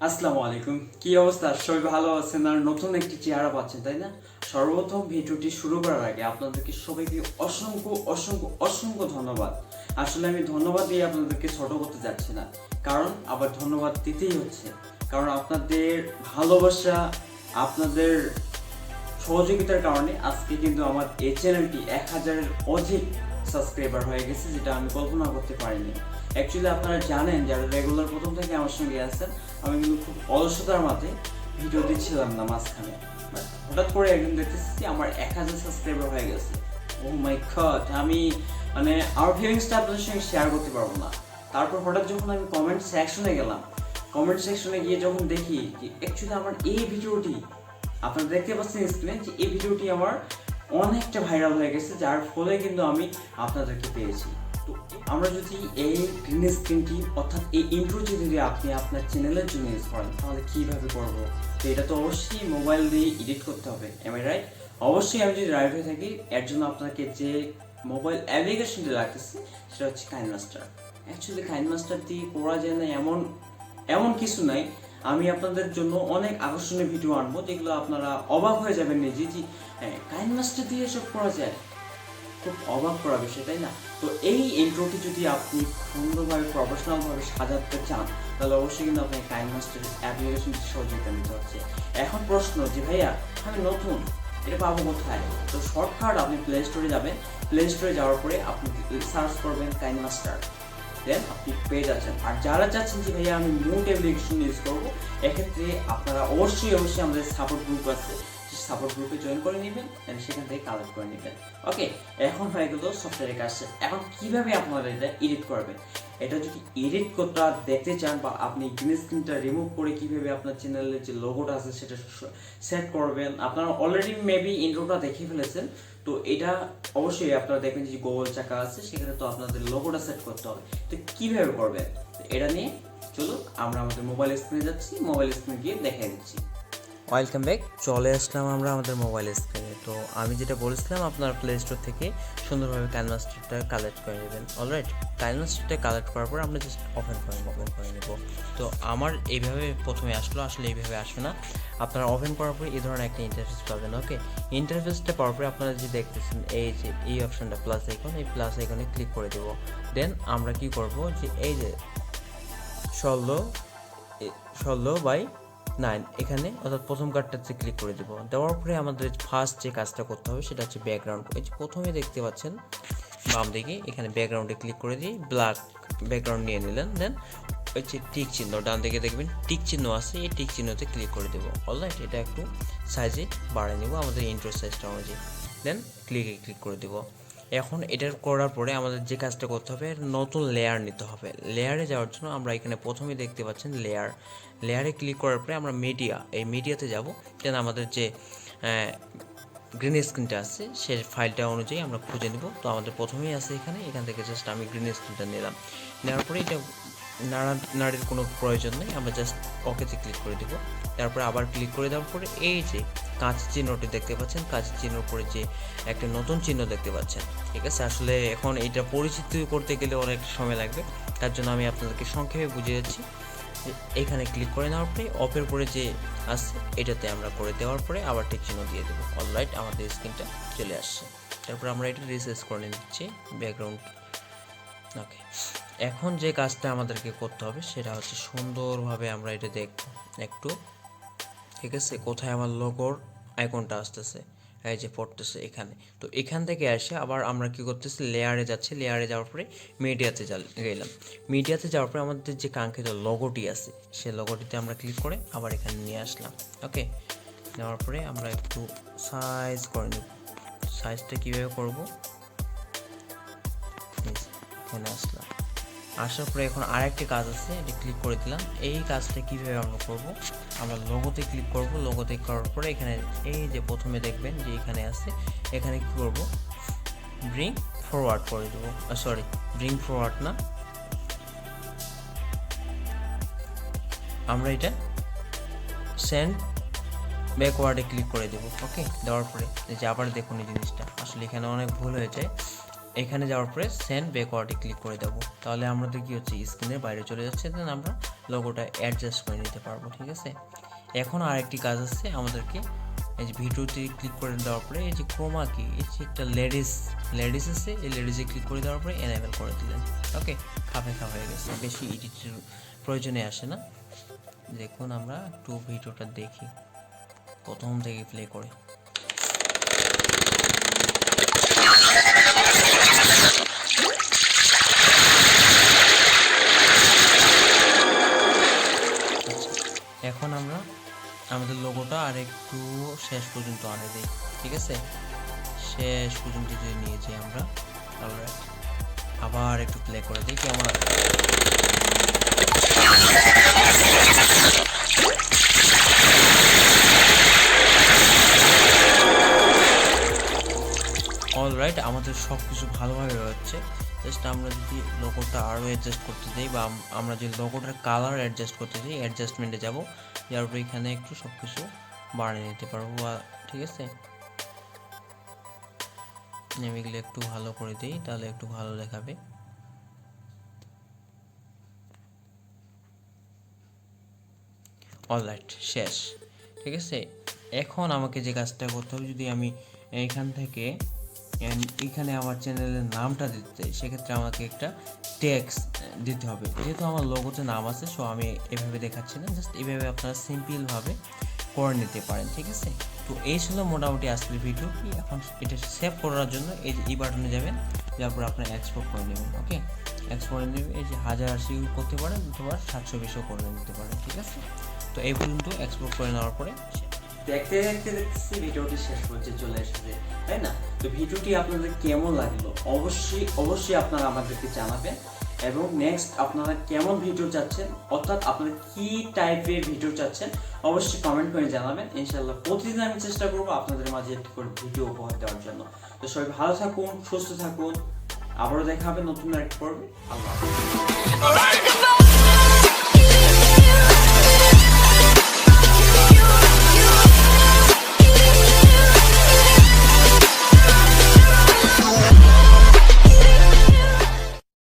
আসসালামু আলাইকুম, কি অবস্থা? সবাই ভালো আছেন আর নতুন একটি চেহারা পাচ্ছেন, তাই না? সর্বপ্রথম ভিডিওটি শুরু করার আগে আপনাদেরকে সবাইকে অসংখ্য অসংখ্য অসংখ্য ধন্যবাদ। আসলে আমি ধন্যবাদ দিয়ে আপনাদেরকে ছোট করতে যাচ্ছি না, কারণ আবার ধন্যবাদ দিতেই হচ্ছে, কারণ আপনাদের ভালোবাসা, আপনাদের সহযোগিতার কারণে আজকে কিন্তু আমার এই চ্যানেলটি 1000-এর অধিক সাবস্ক্রাইবার হয়ে গেছে, যেটা আমি কল্পনা করতে পারিনি। অ্যাকচুয়ালি আপনারা জানেন, যারা রেগুলার প্রথম থেকে আমার সঙ্গে আছেন, আমি কিন্তু খুব অলসতার মাঝে ভিডিও দিচ্ছিলাম না মাঝখানে। হঠাৎ করে একদিন দেখতেছি যে আমার 1000 সাবস্ক্রাইবার হয়ে গেছে। ও মাই গড, আমি মানে আমার ফিলিংসটা আপনাদের সঙ্গে শেয়ার করতে পারবো না। তারপর হঠাৎ যখন আমি কমেন্ট সেকশনে গেলাম, কমেন্ট সেকশনে গিয়ে যখন দেখি যে অ্যাকচুয়ালি আমার এই ভিডিওটি, আপনারা দেখতে পাচ্ছেন স্ক্রিনে যে এই ভিডিওটি আমার অনেকটা ভাইরাল হয়ে গেছে, যার ফলে কিন্তু আমি আপনাদেরকে পেয়েছি। তো আমরা যদি এই গ্রিন স্ক্রিনটি অর্থাৎ এই ইন্ট্রোটি যদি আপনি আপনার চ্যানেলের জন্য ইউজ করেন, তাহলে কীভাবে করবো? তো এটা তো অবশ্যই মোবাইল দিয়ে এডিট করতে হবে, এম আই রাইট? অবশ্যই আমি যদি রাইট হয়ে থাকি, এর জন্য আপনাকে যে মোবাইল অ্যাপ্লিকেশনটি লাগতেছে সেটা হচ্ছে কাইনমাস্টার। অ্যাকচুয়ালি কাইনমাস্টার দিয়ে করা যায় না এমন এমন কিছু নাই। আমি আপনাদের জন্য অনেক আকর্ষণীয় ভিডিও আনবো, যেগুলো আপনারা অবাক হয়ে যাবেন নিজে যে কাইনমাস্টার দিয়ে এসব করা যায়। খুব অবাক করা বিষয়, তাই না? তো এই ইন্ট্রোটি যদি আপনি সুন্দরভাবে প্রফেশনালভাবে সাজাতে চান, তাহলে অবশ্যই কিন্তু আপনাকে কাইনমাস্টার অ্যাপ্লিকেশনটি সহযোগিতা নিতে হচ্ছে। এখন প্রশ্ন যে ভাইয়া আমি নতুন, এটা পাবো কোথায়? তো শর্টকাট, আপনি প্লে স্টোরে যাবেন। প্লে স্টোরে যাওয়ার পরে আপনি সার্চ করবেন কাইনমাস্টার, দেন আপনি পেয়ে যাচ্ছেন। আর যারা চাচ্ছেন যে ভাইয়া আমি মুড অ্যাপ্লিকেশন ইউজ করবো, এক্ষেত্রে আপনারা অবশ্যই আমাদের সাপোর্ট গ্রুপ আছে, সাপোর্ট গ্রুপে জয়েন করে নেবেন, সেখান থেকে কালেক্ট করে নেবেন। ওকে, এখন হয়ে গেল সফটওয়্যারের কাজ। এখন কিভাবে আপনারা এটা এডিট করবেন? এটা যদি এডিট করতে দেখতে চান, বা আপনি গ্রিন স্ক্রিনটা রিমুভ করে কিভাবে আপনার চ্যানেলের যে লোগোটা আছে সেটা সেট করবেন, আপনারা অলরেডি মেবি ইন্ট্রোটা দেখে ফেলেছেন। তো এটা অবশ্যই আপনারা দেখবেন যে গোল চাকা আছে, সেখানে তো আপনাদের লোগোটা সেট করতে হবে। তো কিভাবে করবেন এটা নিয়ে চলুন আমরা আমাদের মোবাইল স্ক্রিনে যাচ্ছি, মোবাইল স্ক্রিনে গিয়ে দেখিয়ে দিচ্ছি। ওয়েলকাম ব্যাক, চলে আসলাম আমরা আমাদের মোবাইল স্ক্রিনে। তো আমি যেটা বলেছিলাম, আপনার প্লে স্টোর থেকে সুন্দরভাবে কাইনমাস্টারটা কালেক্ট করে নেবেন। অলরাইট, কাইনমাস্টারটা কালেক্ট করার পর আমরা জাস্ট ওপেন করে নেব। তো আমার এইভাবে প্রথমে আসলো, আসলে এইভাবে আসবে না। আপনারা ওপেন করার পরে এই ধরনের একটা ইন্টারফেস পাবেন। ওকে, ইন্টারফেসটা পাওয়ার পরে আপনারা যে দেখতেছেন এই যে এই অপশনটা প্লাস আইকন, এই প্লাস আইকনে ক্লিক করে দেবো। দেন আমরা কি করব, যে এই যে 16/9 এখানে, অর্থাৎ প্রথম কার্ডটাতে ক্লিক করে দেবো। দেওয়ার পরে আমাদের ফার্স্ট যে কাজটা করতে হবে সেটা হচ্ছে ব্যাকগ্রাউন্ড। এই যে প্রথমে দেখতে পাচ্ছেন বাম দিকে, এখানে ব্যাকগ্রাউন্ডে ক্লিক করে দিয়ে ব্ল্যাক ব্যাকগ্রাউন্ড নিয়ে নিলেন। দেন ওই যে টিক চিহ্ন, ডান দিকে দেখবেন টিক চিহ্ন আছে, এই টিক চিহ্নতে ক্লিক করে দেবো। অলরাইট, এটা একটু সাইজে বাড়িয়ে নেবো আমাদের ইন্ট্রো সাইজটা অনুযায়ী। দেন ক্লিক করে দেবো। এখন এটার করার পরে আমাদের যে কাজটা করতে হবে, নতুন লেয়ার নিতে হবে। লেয়ারে যাওয়ার জন্য আমরা এখানে প্রথমেই দেখতে পাচ্ছেন লেয়ারে ক্লিক করার পরে আমরা এই মিডিয়াতে যাব। দেন আমাদের যে গ্রিন স্ক্রিনটা আছে সেই ফাইলটা অনুযায়ী আমরা খুঁজে নেব। তো আমাদের প্রথমেই আছে এখান থেকে জাস্ট আমি গ্রিন স্ক্রিনটা নিলাম। নেওয়ার পরে এটা নাড়ির কোনো প্রয়োজন নেই, আমরা জাস্ট ওকেতে ক্লিক করে দেবো। তারপরে আবার ক্লিক করে দেওয়ার পরে এই যে কাঁচ চিহ্নটি দেখতে পাচ্ছেন, কাঁচ চিহ্নর পরে যে একটা নতুন চিহ্ন দেখতে পাচ্ছেন, ঠিক আছে? আসলে এখন এটা পরিচিত করতে গেলে অনেক সময় লাগবে, তার জন্য আমি আপনাদেরকে সংক্ষেপে বুঝিয়ে যাচ্ছি। এখানে ক্লিক করে নেওয়ার পরে অপের পরে যে আসছে এটাতে আমরা করে দেওয়ার পরে আবার টিক চিহ্ন দিয়ে দেবো। অলরাইট, আমাদের স্ক্রিনটা চলে আসছে। তারপর আমরা এটা রিসাইজ করে নিচ্ছি ব্যাকগ্রাউন্ড। ওকে, এখন যে কাজটা আমাদেরকে করতে হবে সেটা হচ্ছে সুন্দরভাবে আমরা এটা দেখব একটু, ঠিক আছে? কোথায় আমার লোগোর আইকনটা আসতেছে, এই যে পড়তেছে এখানে। তো এখান থেকে আসে আবার আমরা কি করতেছি, লেয়ারে যাচ্ছি। লেয়ারে যাওয়ার পরে মিডিয়াতে গেলাম। মিডিয়াতে যাওয়ার পরে আমাদের যে কাঙ্ক্ষিত লোগোটি আছে সেই লোগোটিতে আমরা ক্লিক করে আবার এখানে নিয়ে আসলাম। ওকে, নেওয়ার পরে আমরা একটু সাইজ করে নেব। সাইজটা কীভাবে করবো, এখানে আসলাম। আসার পরে এখন আরেকটি কাজ আছে, এটি ক্লিক করে দিলাম। এই কাজটা কীভাবে আমরা করব, আমরা লোগোতে ক্লিক করব। লোগোতে করার পরে এখানে এই যে প্রথমে দেখবেন যে এখানে আছে, এখানে কী করব, ব্রিং ফরওয়ার্ড করে দেবো। ব্রিং ফরওয়ার্ড না, আমরা এটা সেন্ড ব্যাকওয়ার্ডে ক্লিক করে দেবো। ওকে, দেওয়ার পরে যে আবার দেখুন এই জিনিসটা আসলে এখানে অনেক ভুল হয়ে যায়। এখানে যাওয়ার পরে সেন্ড ব্যাকওয়ার্ডে ক্লিক করে দেবো, তাহলে আমাদের কি হচ্ছে স্ক্রিনের বাইরে চলে যাচ্ছে, দেন আমরা লোগোটা অ্যাডজাস্ট করে নিতে পারবো। ঠিক আছে, এখন আরেকটি কাজ আছে আমাদেরকে, এই যে ভিডিওতে ক্লিক করে দেওয়ার পরে এই যে ক্রোমা কি, এই যে একটা লেডিস আছে, এই লেডিসে ক্লিক করে দেওয়ার পরে এনেবল করে দিলেন। ওকে, খাপে হয়ে গেছে, বেশি এডিটের প্রয়োজনে আসে না। দেখুন আমরা একটু ভিডিওটা দেখি, প্রথম থেকে প্লে করে। এখন আমরা আমাদের লোগোটা আর একটু শেষ পর্যন্ত আনে দিই। ঠিক আছে, শেষ পর্যন্ত যদি নিয়ে যাই আমরা, তাহলে আবার একটু প্লে করে দিই, কেমন আছে। অলরাইট, আমাদের সব কিছু ভালোভাবে হচ্ছে। জাস্ট আমরা যদি লোগোটা আরও অ্যাডজাস্ট করতে যাই, বা আমরা যে লোগোটার কালার অ্যাডজাস্ট করতে চাই, অ্যাডজাস্টমেন্টে যাব, যার পরে এখানে একটু সব কিছু বাড়িয়ে নিতে পারবো। বা ঠিক আছে, আমি এগুলো একটু ভালো করে দিই, তাহলে একটু ভালো দেখাবে। অলরাইট, শেষ। ঠিক আছে, এখন আমাকে যে কাজটা করতে হবে, যদি আমি এইখান থেকে এখানে আমার চ্যানেলের নামটা দিতে চাই, সেক্ষেত্রে আমাকে একটা টেক্সট দিতে হবে। যেহেতু আমার লোগোতে নাম আছে, সো আমি এভাবে দেখাচ্ছি না, জাস্ট এইভাবে আপনারা সিম্পলভাবে করে নিতে পারেন। ঠিক আছে, তো এই ছিল মোটামুটি আজকের ভিডিও। কি এখন এটা সেভ করার জন্য এই বাটনে যাবেন, যার পর আপনারা এক্সপোর্ট করে নেবেন। ওকে, এক্সপোর্ট করে নেবেন, এই যে 1080 করতে পারেন অথবা 720 করে নিতে পারেন। ঠিক আছে, তো এই পর্যন্ত এক্সপোর্ট করে নেওয়ার পরে দেখতে দেখতেছি ভিডিওটি শেষ পর্যন্ত চলে এসেছে, তাই না? তো ভিডিওটি আপনাদের কেমন লাগলো অবশ্যই আপনারা আমাদেরকে জানাবেন, এবং নেক্সট আপনারা কেমন ভিডিও চাচ্ছেন, অর্থাৎ আপনারা কি টাইপের ভিডিও চাচ্ছেন অবশ্যই কমেন্ট করে জানাবেন। ইনশাআল্লাহ প্রতিদিন আমি চেষ্টা করবো আপনাদের মাঝে একটি করে ভিডিও উপহার দেওয়ার জন্য। তো সবাই ভালো থাকুন, সুস্থ থাকুন, আবারও দেখা হবে নতুন একটা পর্বে। আল্লাহ হাফেজ।